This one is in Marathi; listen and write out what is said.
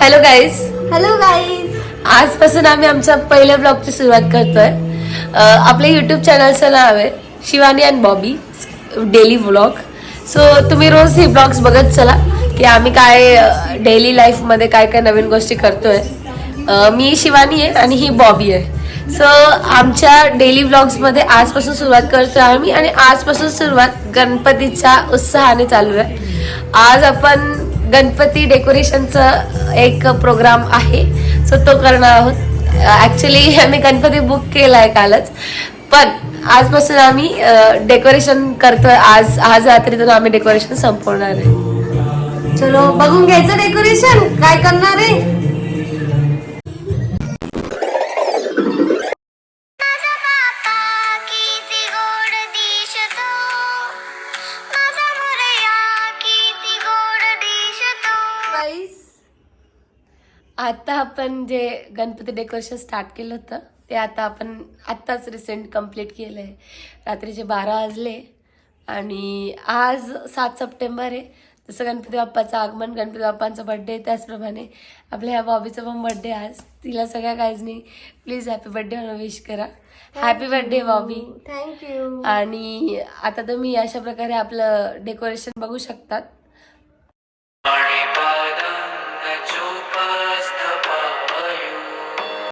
Hello guys. Hello guys. आजपासून आम्ही आमच्या पहिल्या ब्लॉगची सुरुवात करतोय. आपल्या युट्यूब चॅनलचं नाव आहे Shivani and Bobby daily vlog. So तुम्ही रोज हे ब्लॉग्स बघत चला की आम्ही काय डेली लाईफमध्ये काय काय नवीन गोष्टी करतोय. मी शिवानी आहे आणि ही बॉबी आहे. सो आमच्या डेली व्लॉग्समध्ये आजपासून सुरुवात करतोय आम्ही आणि आजपासून सुरुवात गणपतीच्या उत्साहाने चालू आहे. आज आपण गणपती डेकोरेशनचा एक प्रोग्राम आहे, सो तो करणार आहोत. ॲक्च्युली आम्ही गणपती बुक केला आहे कालच, पण आजपासून आम्ही डेकोरेशन करतोय. आज रात्रीतून आम्ही डेकोरेशन संपवणार आहे. चलो बघून घ्यायचं डेकोरेशन काय करणार आहे. आता आपण जे गणपती डेकोरेशन स्टार्ट केलं होतं ते आता आपण आत्ताच रिसेंट कंप्लीट केलं आहे. रात्रीचे 12 वाजले आणि आज 7 सप्टेंबर आहे. जसं गणपती बाप्पाचं आगमन, गणपती बाप्पांचा बड्डे, त्याचप्रमाणे आपल्या ह्या बॉबीचा पण बड्डे आज. तिला सगळ्या गाईजनी प्लीज हॅपी बड्डे म्हणून विश करा. Happy birthday Bobby. थँक्यू. आणि आता तुम्ही अशा प्रकारे आपलं डेकोरेशन बघू शकतात.